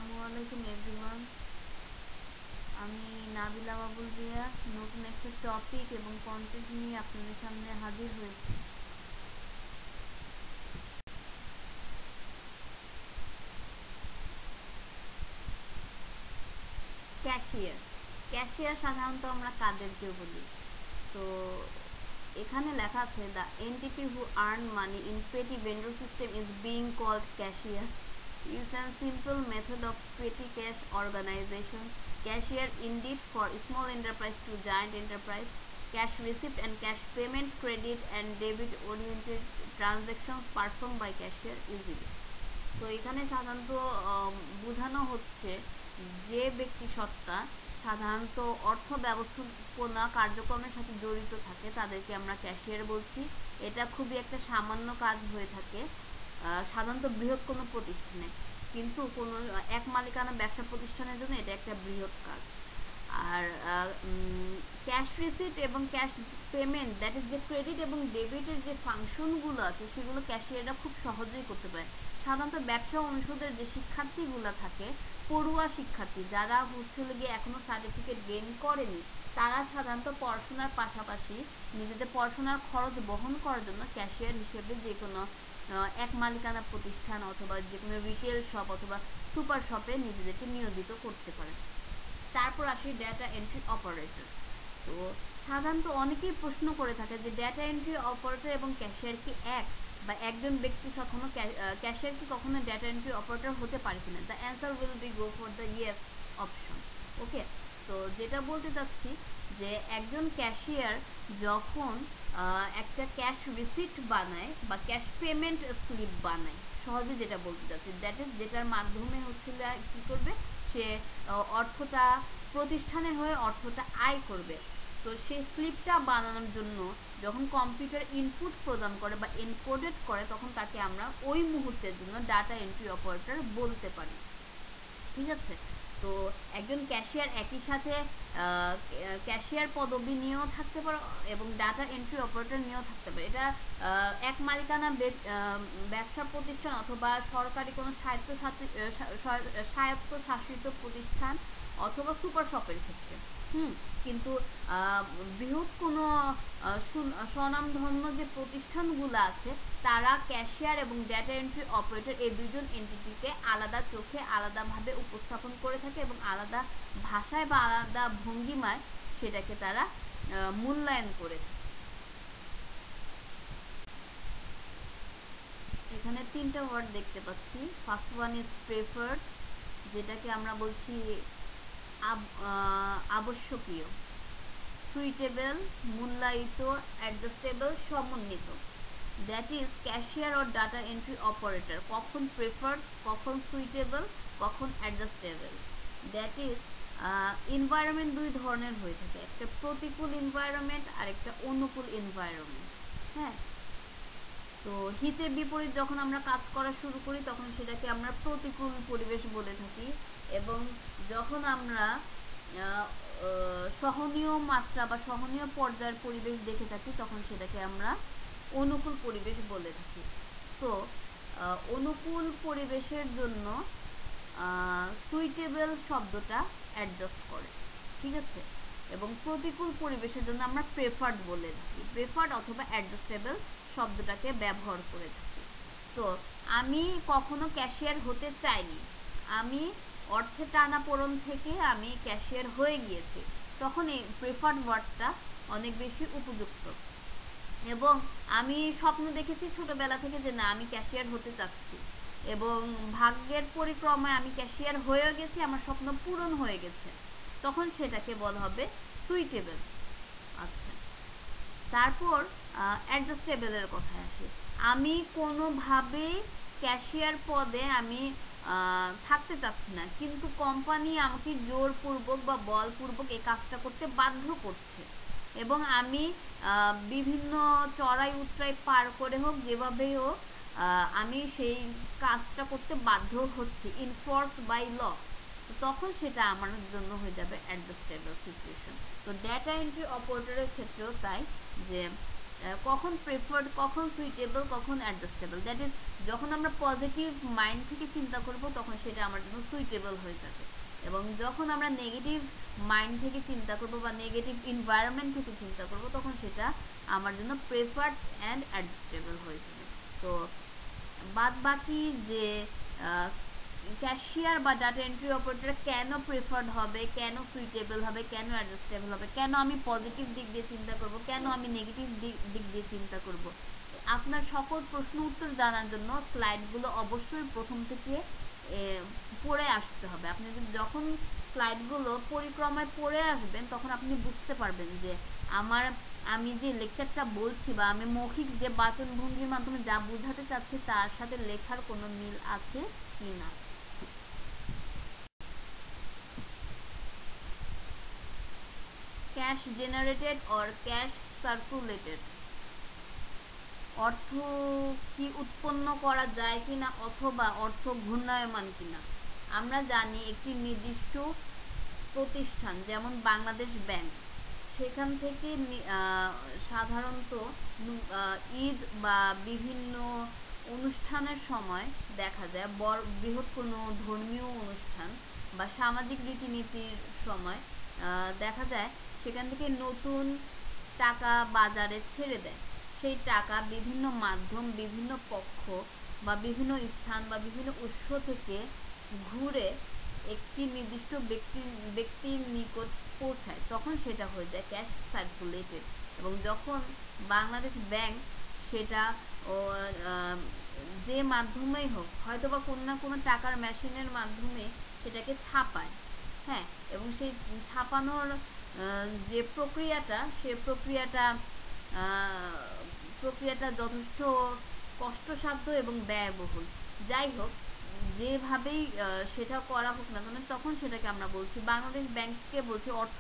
আসসালামু আলাইকুম এভরিওয়ান। আমি নাবিলা বাবুল দিয়া নতুন একটা টপিক এবং কন্টেন্ট নিয়ে আপনাদের সামনে হাজির হয়েছি। ক্যাশিয়ার ক্যাশিয়ার সাধারণত আমরা কাদেরকে বলি? তো এখানে লেখা আছে, the entity who earn money in petty vendor system is being called cashier. Is a simple method of petty cash organization. Cashier indeed for small enterprise to giant enterprise. Cash receipt and cash payment, credit and debit oriented transactions performed by cashier easily. তো এখানে সাধারণত বোঝানো হচ্ছে যে ব্যক্তি সত্তা সাধারণত অর্থ ব্যবস্থাপনা কার্যক্রমের সাথে জড়িত থাকে তাদেরকে আমরা ক্যাশিয়ার বলছি। এটা খুবই একটা সামান্য কাজ হয়ে থাকে সাধারণত বৃহৎ কোনো প্রতিষ্ঠানে, কিন্তু কোনো এক মালিকানা ব্যবসা প্রতিষ্ঠানের জন্য এটা একটা বৃহৎ কাজ। আর ক্যাশ রিসিট এবং ক্যাশ পেমেন্ট, দ্যাট ইজ যে ক্রেডিট এবং ডেবিটের যে ফাংশনগুলো আছে সেগুলো ক্যাশিয়াররা খুব সহজেই করতে পারে। সাধারণত ব্যবসা অনুষদের যে শিক্ষার্থীগুলো থাকে, পড়ুয়া শিক্ষার্থী যারা গিয়ে এখনো সার্টিফিকেট গেইন করেনি, তারা সাধারণত পড়াশোনার পাশাপাশি নিজেদের পড়াশোনার খরচ বহন করার জন্য ক্যাশিয়ার হিসেবে যে কোনো এক মালিকানা প্রতিষ্ঠান অথবা যে কোনো রিটেল শপ অথবা সুপার শপে নিজেদেরকে নিয়োজিত করতে পারে। তারপর আসি ডেটা এন্ট্রি অপারেটর। তো সাধারণত অনেকেই প্রশ্ন করে থাকে যে ডেটা এন্ট্রি অপারেটর এবং ক্যাশিয়ার কি এক, বা একজন ব্যক্তি কখনো ক্যাশিয়ার কি কখনো ডেটা এন্ট্রি অপারেটর হতে পারে কিনা? The answer will be go for the yes option. Okay, তো যেটা বলতে চাচ্ছি যে একজন ক্যাশিয়ার যখন একটা ক্যাশ রিসিট বানায় বা ক্যাশ পেমেন্ট স্লিপ বানায়, সহজে যেটা বলতে চাচ্ছি, দ্যাট ইজ যেটার মাধ্যমে কী করবে, সে অর্থটা প্রতিষ্ঠানের হয়ে অর্থটা আয় করবে। তো সেই স্লিপটা বানানোর জন্য যখন কম্পিউটার ইনপুট প্রদান করে বা এনকোডেড করে, তখন তাকে আমরা ওই মুহূর্তের জন্য ডাটা এন্ট্রি অপারেটর বলতে পারি। ঠিক আছে, তো একজন ক্যাশিয়ার একই সাথে ক্যাশিয়ার পদবি নিয়েও থাকতে পারে এবং ডাটা এন্ট্রি অপারেটর নিয়েও থাকতে পারে। এটা এক মালিকানা ব্যবসা প্রতিষ্ঠান অথবা সরকারি কোনো স্বায়ত্তশাসিত প্রতিষ্ঠান অথবা সুপার শপের ক্ষেত্রে। কিন্তু বৃহৎ কোনো স্বনামধন্য যে প্রতিষ্ঠানগুলো আছে, তারা ক্যাশিয়ার এবং ডেটা এন্ট্রি অপারেটর এই দুজন এন্টিটিকে আলাদা চোখে আলাদাভাবে উপস্থাপন করে থাকে এবং আলাদা ভাষায় বা আলাদা ভঙ্গিমায় সেটাকে তারা মূল্যায়ন করে থাকে। এখানে তিনটা ওয়ার্ড দেখতে পাচ্ছি। ফার্স্ট ওয়ান ইজ প্রেফার্ড, যেটাকে আমরা বলছি আবশ্যকীয়। সুইটেবল, মূল্যায়িত। অ্যাডজাস্টেবল, সমন্বিত। That is cashier or data entry operator কখন প্রেফার্ড, কখন সুইটেবল, কখন অ্যাডজাস্টেবল। দ্যাট ইজ এনভায়রনমেন্ট দুই ধরনের হয়ে থাকে, একটা প্রতিকূল এনভায়রনমেন্ট আর একটা অনুকূল এনভায়রনমেন্ট। হ্যাঁ, তো হিতে বিপরীত যখন আমরা কাজ করা শুরু করি তখন সেটাকে আমরা প্রতিকূল পরিবেশ বলে থাকি, এবং যখন আমরা সহনীয় মাত্রা বা সহনীয় পর্যায়ের পরিবেশ দেখে থাকি তখন সেটাকে আমরা অনুকূল পরিবেশ বলে থাকি। তো অনুকূল পরিবেশের জন্য সুইটেবল শব্দটা অ্যাডজাস্ট করে, ঠিক আছে, এবং প্রতিকূল পরিবেশের জন্য আমরা প্রেফার্ড বলে থাকি, প্রেফার্ড অথবা অ্যাডজাস্টেবল শব্দটাকে ব্যবহার করে থাকি। তো আমি কখনো ক্যাশিয়ার হতে চাইনি, আমি অর্থে টানাপোড়েন থেকে আমি ক্যাশিয়ার হয়ে গিয়েছি, তখন এই প্রেফার্ড ওয়ার্ডটা অনেক বেশি উপযুক্ত। এবং আমি স্বপ্ন দেখেছি ছোটবেলা থেকে যে না, আমি ক্যাশিয়ার হতে চাচ্ছি, এবং ভাগ্যের পরিক্রমায় আমি ক্যাশিয়ার হয়ে গেছি, আমার স্বপ্ন পূরণ হয়ে গেছে, তখন সেটাকে বলা হবে সুইটেবল। আচ্ছা, তারপর অ্যাডজাস্টেবলের কথায় আসি। আমি কোনোভাবেই ক্যাশিয়ার পদে আমি থাকতে চাচ্ছি না, কিন্তু কোম্পানি আমাকে জোরপূর্বক বা বলপূর্বক এই কাজটা করতে বাধ্য করছে, এবং আমি বিভিন্ন চড়াই উতরাই পার করে হোক, যেভাবেই হোক আমি সেই কাজটা করতে বাধ্য হচ্ছি, ইনফোর্স বাই ল। তো তখন সেটা আমার জন্য হয়ে যাবে অ্যাডজাস্টেবল সিচুয়েশন। তো ডেটা এন্ট্রি অপারেটরের ক্ষেত্রেও তাই, যে কখন প্রেফার্ড, কখন সুইটেবল, কখন অ্যাডজাস্টেবল। দ্যাট ইজ যখন আমরা পজিটিভ মাইন্ড থেকে চিন্তা করব তখন সেটা আমার জন্য সুইটেবল হয়ে যাবে, এবং যখন আমরা নেগেটিভ মাইন্ড থেকে চিন্তা করব বা নেগেটিভ এনভায়রনমেন্ট থেকে চিন্তা করব তখন সেটা আমার জন্য প্রেফার্ড অ্যান্ড অ্যাডজাস্টেবল হয়ে যাবে। তো বাদ বাকি যে ক্যাশিয়ার বা ডাটা এন্ট্রি অপারেটর কেন প্রেফার্ড হবে, কেন সুইটেবল হবে, কেন অ্যাডজাস্টেবল হবে, কেন আমি পজিটিভ দিক দিয়ে চিন্তা করব, কেন আমি নেগেটিভ দিক দিয়ে চিন্তা করব, আপনার সকল প্রশ্ন উত্তর জানার জন্য স্লাইডগুলো অবশ্যই প্রথম থেকে পড়ে আসতে হবে। আপনি যখন স্লাইডগুলো পরিক্রমায় পড়ে আসবেন তখন আপনি বুঝতে পারবেন যে আমি যে লেকচারটা বলছি বা আমি মৌখিক যে বাচনভঙ্গির মাধ্যমে যা বোঝাতে চাচ্ছি তার সাথে লেখার কোনো মিল আছে কি না। Cash generated or cash circulated, অর্থ কি উৎপন্ন করা যায় কিনা অথবা অর্থ ঘূর্ণায়মান কিনা। আমরা জানি একটি নির্দিষ্ট প্রতিষ্ঠান যেমন বাংলাদেশ ব্যাংক, সেখান থেকে সাধারণত ঈদ বা বিভিন্ন অনুষ্ঠানের সময় দেখা যায় বৃহৎ কোনো ধর্মীয় অনুষ্ঠান বা সামাজিক রীতিনীতির সময় দেখা যায় সেখান থেকে নতুন টাকা বাজারে ছেড়ে দেয়। সেই টাকা বিভিন্ন মাধ্যম, বিভিন্ন পক্ষ বা বিভিন্ন স্থান বা বিভিন্ন উৎস থেকে ঘুরে একটি নির্দিষ্ট ব্যক্তির নিকট পৌঁছায়, তখন সেটা হয়ে যায় ক্যাশ সার্কুলেটেড। এবং যখন বাংলাদেশ ব্যাংক সেটা যে মাধ্যমেই হোক, হয়তো বা কোনো না কোনো টাকার মেশিনের মাধ্যমে সেটাকে ছাপায়, হ্যাঁ, এবং সেই ছাপানোর যে প্রক্রিয়াটা, সে প্রক্রিয়াটা যথেষ্ট কষ্টসাধ্য এবং ব্যয়বহুল। যাই হোক, যেভাবেই সেটা করা হোক না কেন, তখন সেটাকে আমরা বলছি, বাংলাদেশ ব্যাংককে বলছি অর্থ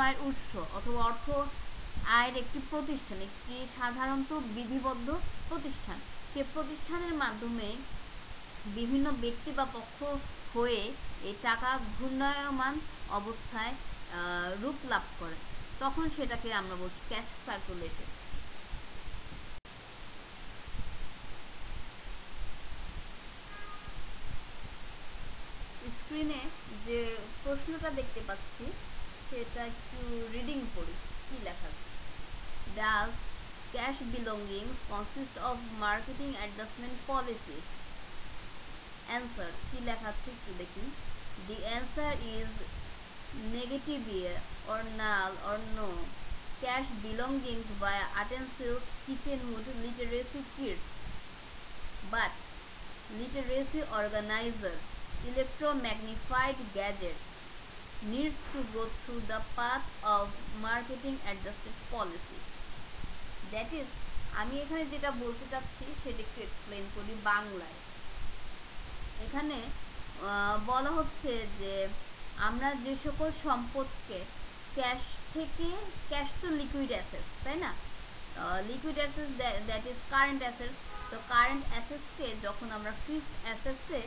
আয়ের উৎস অথবা অর্থ আয়ের একটি প্রতিষ্ঠান, একটি সাধারণত বিধিবদ্ধ প্রতিষ্ঠান। সে প্রতিষ্ঠানের মাধ্যমে বিভিন্ন ব্যক্তি বা পক্ষ হয়ে এই টাকা ঘূর্ণায়মান অবস্থায় রূপ লাভ করে, তখন সেটাকে আমরা বলছি ক্যাশ সার্কুলেটেড। স্ক্রিনে যে প্রশ্নটা দেখতে পাচ্ছি সেটা একটু রিডিং করি, কি লেখা আছে। Does cash belongings consist of marketing adjustment policies? Answer, কি লেখা আছে একটু দেখি। The answer is negative or null or no. Cash belongings via utensils, kitchenhood, literacy kits, but literacy organizer, electromagnified gadgets needs to go through the path of marketing adjusted policy. That is, আমি এখানে যেটা বলতে চাচ্ছি সেটা একটু explain করি বাংলায়। এখানে বলা হচ্ছে যে আমরা যে সকল সম্পদকে ক্যাশ তো লিকুইড অ্যাসেটস, তাই না? Liquid assets that is current assets. তো কারেন্ট অ্যাসেটসকে যখন আমরা ফিক্সড অ্যাসেটসে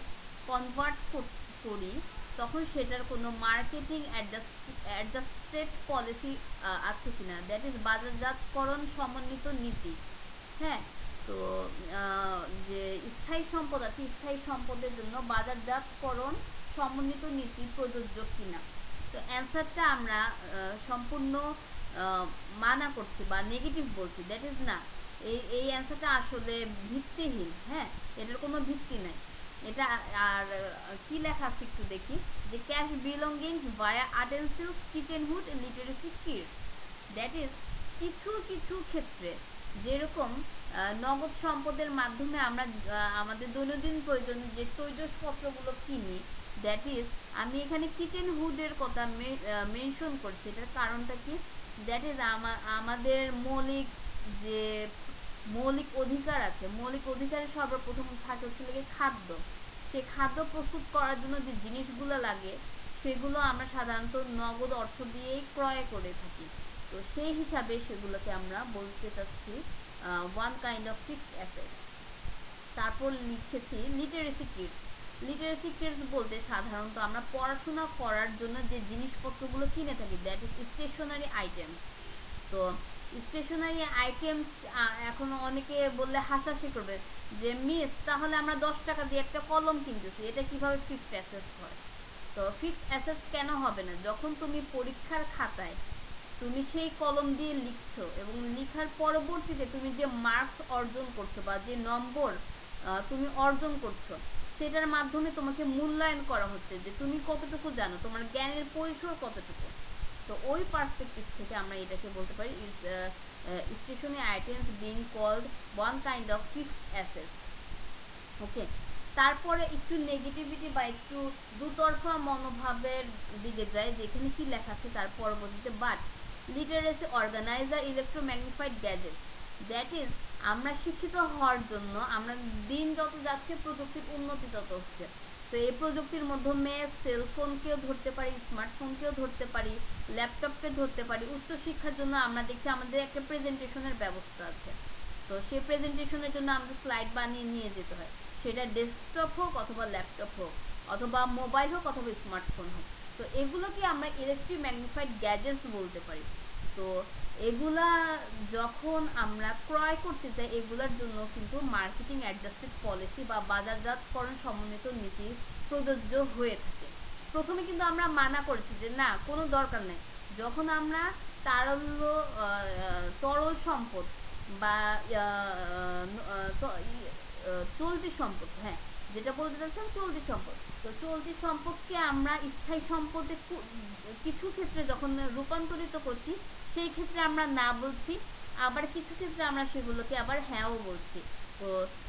কনভার্ট করি তখন সেটার কোনো মার্কেটিং অ্যাডজাস্টেড পলিসি আছে কিনা, দ্যাট ইজ বাজারজাতকরণ সমন্বিত নীতি। হ্যাঁ, তো যে স্থায়ী সম্পদ আছে, স্থায়ী সম্পদের জন্য বাজারজাতকরণ সমন্বিত নীতি প্রযোজ্য কিনা। তো অ্যান্সারটা আমরা সম্পূর্ণ মানা করছি বা নেগেটিভ বলছি, দ্যাট ইজ না। এই অ্যান্সারটা আসলে ভিত্তিহীন, হ্যাঁ, এটার কোনো ভিত্তি নাই এটা। আর কি লেখা আছে একটু দেখি, যে cash belongings via utensils, kitchen hood, literacy kits, that is কিছু ক্ষেত্রে যেরকম নগদ সম্পদের মাধ্যমে আমরা আমাদের দৈনন্দিন প্রয়োজনে যে তৈজসপত্রগুলো কিনি, দ্যাট ইজ আমি এখানে কিচেনহুডের কথা মেনশন করছি। এটার কারণটা কি, দ্যাট ইজ আমাদের মৌলিক অধিকার আছে, মৌলিক অধিকারে সর্বপ্রথম থাকে হচ্ছে খাদ্য। সেই খাদ্য প্রস্তুত করার জন্য যে জিনিসগুলো লাগে সেগুলো আমরা সাধারণত নগদ অর্থ দিয়েই ক্রয় করে থাকি। তো সেই হিসাবে সেগুলোকে আমরা বলতে চাচ্ছি one kind of fixed asset. তারপর লিখেছি লিটারেসি কিটস। লিটারেসি কিটস বলতে সাধারণত আমরা পড়াশোনা করার জন্য যে জিনিসপত্রগুলো কিনে থাকি, দ্যাট ইজ স্টেশনারি আইটেম। তো স্টেশনারি আইটেমস এখন অনেকে বললে হাসাহাসি করবে যে মিস তাহলে আমরা 10 টাকা দিয়ে একটা কলম কিনতেছি, এটা কিভাবে ফিক্সড অ্যাসেট হয়? তো ফিক্সড অ্যাসেট কেন হবে না? যখন তুমি পরীক্ষার খাতায় তুমি সেই কলম দিয়ে লিখছো এবং লিখার পরবর্তীতে তুমি যে মার্কস অর্জন করছো বা যে নম্বর তুমি অর্জন করছো, সেটার মাধ্যমে তোমাকে মূল্যায়ন করা হচ্ছে যে তুমি কতটুকু জানো, তোমার জ্ঞানের পরিসর কতটুকু। তো ওই পার্সপেক্টিভ থেকে আমরা এটাকে বলতে পারি stationery items being called one kind of fixed asset. Okay, তারপরে একটু নেগেটিভিটি বা একটু দুতরফা মনোভাবের দিকে যায়, যেখানে কি লেখা আছে তার পরবর্তীতে, but literacy organiser electromagnified gadget, that is আমরা শিক্ষিত হওয়ার জন্য আমরা দিন যত যাচ্ছে প্রযুক্তির উন্নতি তত হচ্ছে। তো এই প্রযুক্তির মাধ্যমে সেলফোনকেও ধরতে পারি, স্মার্টফোনকেও ধরতে পারি, ল্যাপটপকে ধরতে পারি। উচ্চশিক্ষার জন্য আমরা দেখছি আমাদের একটা প্রেজেন্টেশনের ব্যবস্থা আছে। তো সেই প্রেজেন্টেশনের জন্য আমাদের স্লাইড বানিয়ে নিয়ে যেতে হয়, সেটা ডেস্কটপ হোক অথবা ল্যাপটপ হোক অথবা মোবাইল হোক অথবা স্মার্টফোন হোক। তো এগুলোকে আমরা ইলেকট্রিক ম্যাগনিফাইড গ্যাজেটস বলতে পারি। তো এগুলা যখন আমরা ক্রয় করতে চাই, এগুলোর জন্য কিন্তু মার্কেটিং অ্যাডজাস্টেড পলিসি বা বাজারজাতকরণ সমন্বিত নীতি প্রযোজ্য হয়ে থাকে। প্রথমে কিন্তু আমরা মানা করেছি যে না, কোনো দরকার নেই। যখন আমরা তরল সম্পদ বা চলতি সম্পদ, হ্যাঁ যেটা বলতে চাচ্ছেন চলতি সম্পদ, তো চলতি সম্পদকে আমরা স্থায়ী সম্পদে কিছু ক্ষেত্রে যখন রূপান্তরিত করছি, সেই ক্ষেত্রে আমরা না বলছি, আবার কিছু ক্ষেত্রে আমরা সেগুলোকে আবার হ্যাঁও বলছি। তো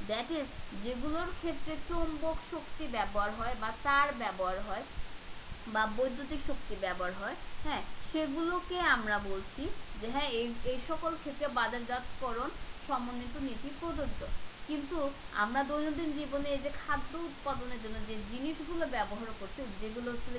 দ্যাট ইজ যেগুলোর ক্ষেত্রে চৌম্বক শক্তি ব্যবহার হয় বা তার ব্যবহার হয় বা বৈদ্যুতিক শক্তি ব্যবহার হয়, হ্যাঁ সেগুলোকে আমরা বলছি যে হ্যাঁ এই সকল ক্ষেত্রে বাজারজাতকরণ সমন্বিত নীতি প্রযোজ্য। কিন্তু আমরা দৈনন্দিন জীবনে এই যে খাদ্য উৎপাদনের জন্য যে জিনিসগুলো ব্যবহার করছি, যেগুলো হচ্ছে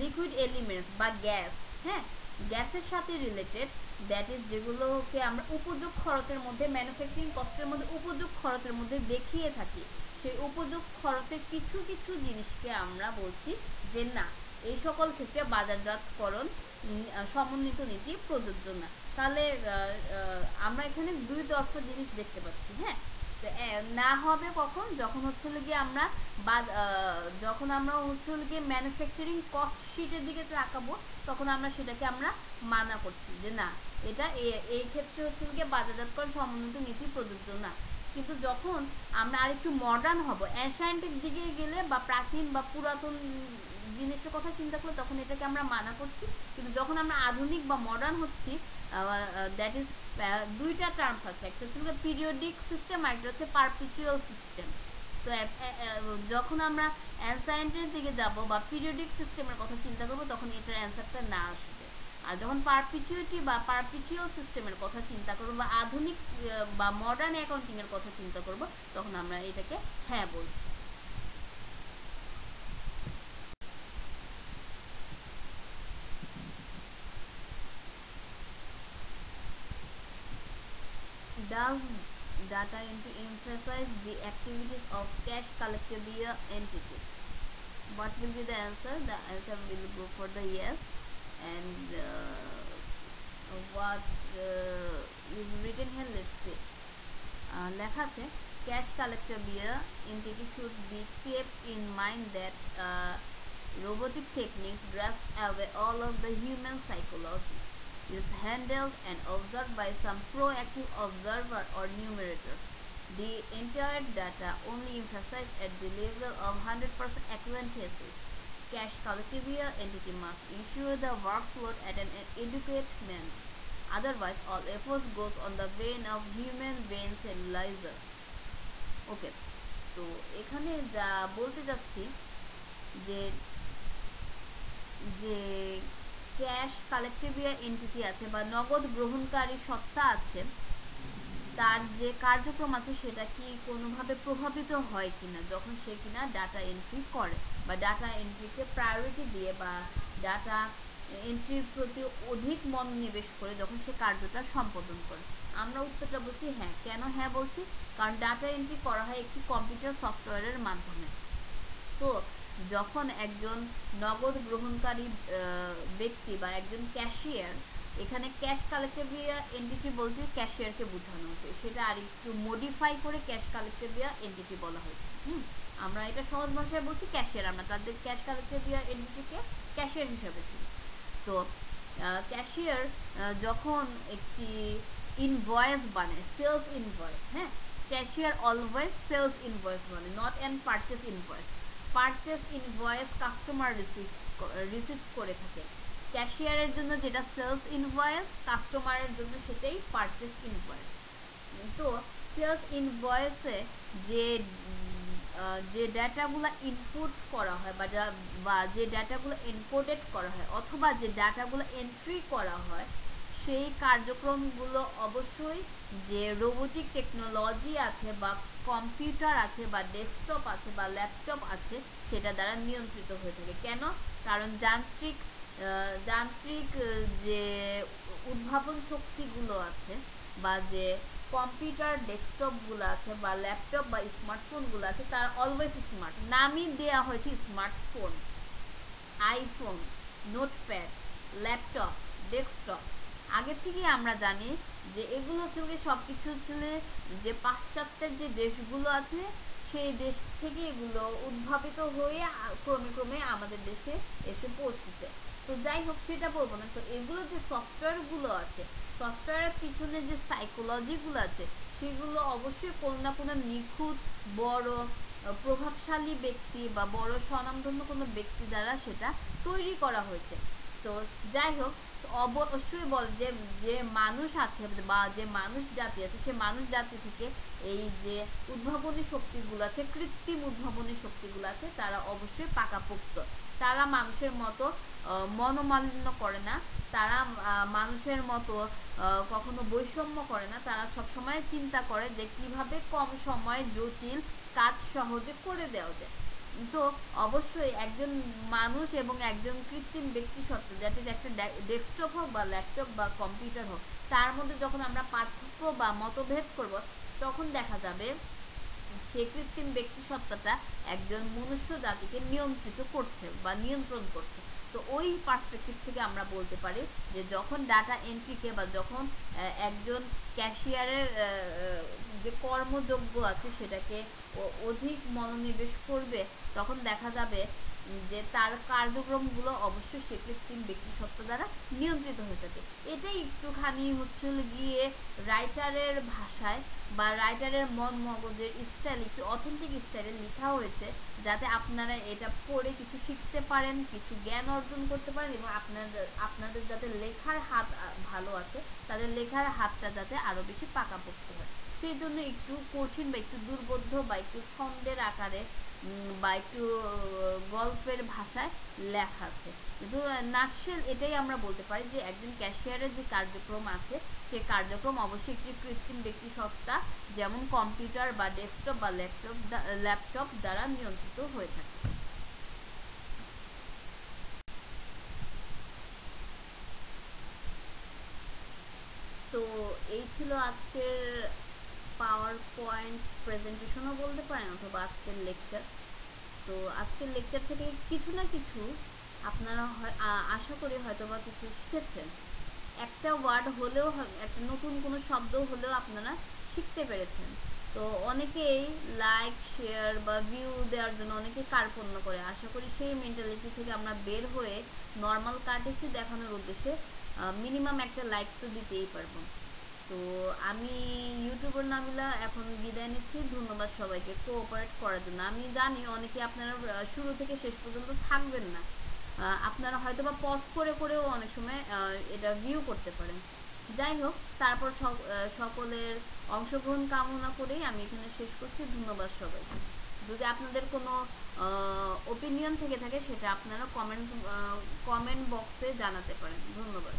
লিকুইড এলিমেন্টস বা গ্যাস, হ্যাঁ গ্যাসের সাথে রিলেটেড, দ্যাট ইজ যেগুলোকে আমরা উপযোগ খরচের মধ্যে, ম্যানুফ্যাকচারিং কস্টের মধ্যে উপযোগ খরচের মধ্যে দেখিয়ে থাকি, সেই উপযোগ খরচের কিছু কিছু জিনিসকে আমরা বলছি যে না, এই সকল ক্ষেত্রে বাজারজাতকরণ সমন্বিত নীতি প্রযোজ্য না। তাহলে আমরা এখানে দুই তরফা জিনিস দেখতে পাচ্ছি। হ্যাঁ, তো না হবে কখন? যখন হচ্ছে গিয়ে আমরা যখন আমরা হচ্ছে গিয়ে ম্যানুফ্যাকচারিং কস্ট শিটের দিকে তাকাবো, তখন আমরা সেটাকে আমরা মানা করছি যে না, এটা এই ক্ষেত্রে হচ্ছে গিয়ে বাজারজাতকরণ সমন্বিত নীতি প্রযোজ্য না। কিন্তু যখন আমরা আরেকটু মডার্ন হব, অ্যানশিয়েন্টের দিকে গেলে বা প্রাচীন বা পুরাতন জিনিসের কথা চিন্তা করলে, তখন এটাকে আমরা মানা করছি। কিন্তু যখন আমরা আধুনিক বা মডার্ন হচ্ছি, দ্যাট ইজ দুইটা টার্মস আছে, একটা হচ্ছে পিরিয়ডিক সিস্টেম আর একটা হচ্ছে পারপিচুয়াল সিস্টেম। তো যখন আমরা অ্যানশিয়েন্টের দিকে যাব বা পিরিয়ডিক সিস্টেমের কথা চিন্তা করবো, তখন এটার অ্যান্সারটা না আসবে। আর যখন পারপিচুইটি বা পারপিচুয়াল সিস্টেমের কথা চিন্তা করবো বা আধুনিক বা মডার্ন অ্যাকাউন্টিং এর কথা চিন্তা করব, তখন আমরা এটাকে হ্যাঁ বলছি। Does data entry emphasize the activities of cash collected via entity? What will be the answer? The answer will go for the yes. And what is written here, let's see. লেখা আছে cash collector via entity should be kept in mind that robotic techniques grasp away all of the human psychology, is handled and observed by some proactive observer or numerator. The entire data only emphasized at the level of 100% accuracy. Cash collected via entity must ensure the workload at an adequate manner. Otherwise, all efforts goes on the vein of human brain cellulizer. ওকে, তো এখানে যা বলতে যাচ্ছি যে যে cash collective entity আছে বা নগদ গ্রহণকারী সত্তা আছে, তার যে কার্যক্রম আছে সেটা কি কোনোভাবে প্রভাবিত হয় কিনা যখন সে কিনা ডাটা এন্ট্রি করে বা ডাটা এন্ট্রিকে প্রায়োরিটি দিয়ে বা ডাটা এন্ট্রির প্রতি অধিক মনোনিবেশ করে যখন সে কার্যটা সম্পাদন করে। আমরা উত্তরটা বলছি হ্যাঁ। কেন হ্যাঁ বলছি? কারণ ডাটা এন্ট্রি করা হয় একটি কম্পিউটার সফটওয়্যারের মাধ্যমে। তো যখন একজন নগদ গ্রহণকারী ব্যক্তি বা একজন ক্যাশিয়ার, এখানে ক্যাশ কালেক্টেড ভিয়া এন্টিটি বলতে ক্যাশিয়ারকে বোঝানো হচ্ছে, সেটা আর একটু মডিফাই করে ক্যাশ কালেক্টেড ভিয়া এন্টিটি বলা হয়েছে। আমরা এটা সহজ ভাষায় বলছি ক্যাশিয়ার, আমরা তাদের ক্যাশ কালেক্টেড ভিয়া এন্টিটিকে ক্যাশিয়ার হিসাবে চিনি। তো ক্যাশিয়ার যখন একটি ইনভয়েস বানায়, সেলস ইনভয়েস, হ্যাঁ, ক্যাশিয়ার অলওয়েজ সেলস ইনভয়েস বানায়, not an purchase invoice. Purchase invoice customer receive করে থাকে, ক্যাশিয়ারের জন্য যেটা সেলস ইনভয়েস, কাস্টমারের জন্য সেটাই পারচেস ইনভয়েস। তো সেলস ইনভয়েসে যে ডাটাগুলো ইনপুট করা হয় বা যে ডাটাগুলো এনকোডেড করা হয় অথবা যে ডাটাগুলো এন্ট্রি করা হয়, সেই কার্যক্রমগুলো অবশ্যই যে রোবোটিক টেকনোলজি আছে বা কম্পিউটার আছে বা ডেস্কটপ আছে বা ল্যাপটপ আছে সেটা দ্বারা নিয়ন্ত্রিত হয়ে থাকে। কেন? কারণ যান্ত্রিক যে উদ্ভাবন শক্তিগুলো আছে বা যে কম্পিউটার ডেস্কটপগুলো আছে বা ল্যাপটপ বা স্মার্টফোনগুলো আছে তারা অলওয়েজ স্মার্ট। নামই দেওয়া হয়েছে smartphone, iPhone, notepad, laptop, desktop. আগে থেকেই আমরা জানি যে এগুলো থেকে সব কিছু ছিল যে পাশ্চাত্যের যে দেশগুলো আছে সেই দেশ থেকে এগুলো উদ্ভাবিত হয়ে ক্রমে ক্রমে আমাদের দেশে এসে পৌঁছেছে। তো যাই হোক, সেটা বলবো না। তো এগুলো যে সফটওয়্যারগুলো আছে, সফটওয়্যারের পিছনে যে সাইকোলজিগুলো আছে সেগুলো অবশ্যই কোনো না কোনো নিখুঁত বড় প্রভাবশালী ব্যক্তি বা বড় স্বনামধন্য কোনো ব্যক্তি দ্বারা সেটা তৈরি করা হয়েছে। তো যাই হোক, অবশ্যই বল যে মানুষ আছে বা যে মানুষ জাতি আছে সে মানুষ জাতি থেকে এই যে উদ্ভাবনী শক্তিগুলো আছে, কৃত্রিম উদ্ভাবনী শক্তিগুলো আছে, তারা অবশ্যই পাকাপোক্ত। তারা মানুষের মতো মনোমালিন্য করে না, তারা মানুষের মতো কখনো বৈষম্য করে না। তারা সবসময় চিন্তা করে যে কিভাবে কম সময়ে জটিল কাজ সহজে করে দেওয়া যায়। তো অবশ্যই একজন মানুষ এবং একজন কৃত্রিম ব্যক্তি সত্ত্বা, দ্যাট ইজ একটা ডেস্কটপ হোক বা ল্যাপটপ বা কম্পিউটার হোক, তার মধ্যে যখন আমরা পার্থক্য বা মতভেদ করব তখন দেখা যাবে সে কৃত্রিম ব্যক্তি সত্তাটা একজন মনুষ্য জাতিকে নিয়ন্ত্রিত করছে বা নিয়ন্ত্রণ করছে। তো ওই পার্সপেক্টিভ থেকে আমরা বলতে পারি যে যখন ডাটা এন্ট্রিকে বা যখন একজন ক্যাশিয়ারের যে কর্মযোগ্য আছে সেটাকে অধিক মনোনিবেশ করবে, তখন দেখা যাবে যে তার কার্যক্রমগুলো অবশ্যই সে কৃত্রিম ব্যক্তি সত্তা দ্বারা নিয়ন্ত্রিত হয়ে থাকে। এটাই একটুখানি হচ্ছে গিয়ে রাইটারের ভাষায় বা রাইটারের মন মগজের স্টাইল, একটু অথেন্টিক স্টাইলে লেখা হয়েছে যাতে আপনারা এটা পড়ে কিছু শিখতে পারেন, কিছু জ্ঞান অর্জন করতে পারেন এবং আপনাদের যাতে লেখার হাত ভালো আছে, তাদের লেখার হাতটা যাতে আরো বেশি পাকাপোক্ত হয়। সেই জন্য একটু কঠিন বা একটু দুর্বোধ্য বা একটু ছন্দের আকারে বা একটু গল্পের ভাষায় লেখা আছে। কিন্তু নাটশেল এটাই আমরা বলতে পারি যে একজন ক্যাশিয়ারের যে কার্যক্রম আছে সে কার্যক্রম অবশ্যই একটি কৃত্রিম ব্যক্তি সত্তা যেমন কম্পিউটার বা ডেস্কটপ বা ল্যাপটপ দ্বারা নিয়ন্ত্রিত হয়ে থাকে। তো এই ছিল আজকের পাওয়ার পয়েন্ট প্রেজেন্টেশনও বলতে পারেন অথবা আজকের লেকচার। তো আজকের লেকচার থেকে কিছু না কিছু আপনারা আশা করি হয়তোবা কিছু শিখেছেন, একটা ওয়ার্ড হলেও, একটা নতুন কোনো শব্দ হলেও আপনারা শিখতে পেরেছেন। তো অনেকেই লাইক শেয়ার বা ভিউ দেওয়ার জন্য অনেকে কার্পণ্য করে, আশা করি সেই মেন্টালিটি থেকে আমরা বের হয়ে নর্মাল কার্টেসি দেখানোর উদ্দেশ্যে মিনিমাম একটা লাইক তো দিতেই পারবো। তো আমি ইউটিউবার নামিলা এখন বিদায় নিচ্ছি। ধন্যবাদ সবাইকে কোঅপারেট করার জন্য। আমি জানি অনেকে আপনারা শুরু থেকে শেষ পর্যন্ত থাকবেন না, আপনারা হয়তো বা পজ করে করেও অনেক সময় এটা ভিউ করতে পারেন। যাই হোক, তারপর সকলের অংশগ্রহণ কামনা করেই আমি এখানে শেষ করছি। ধন্যবাদ সবাইকে। যদি আপনাদের কোনো ওপিনিয়ন থেকে থাকে সেটা আপনারা কমেন্ট বক্সে জানাতে পারেন। ধন্যবাদ।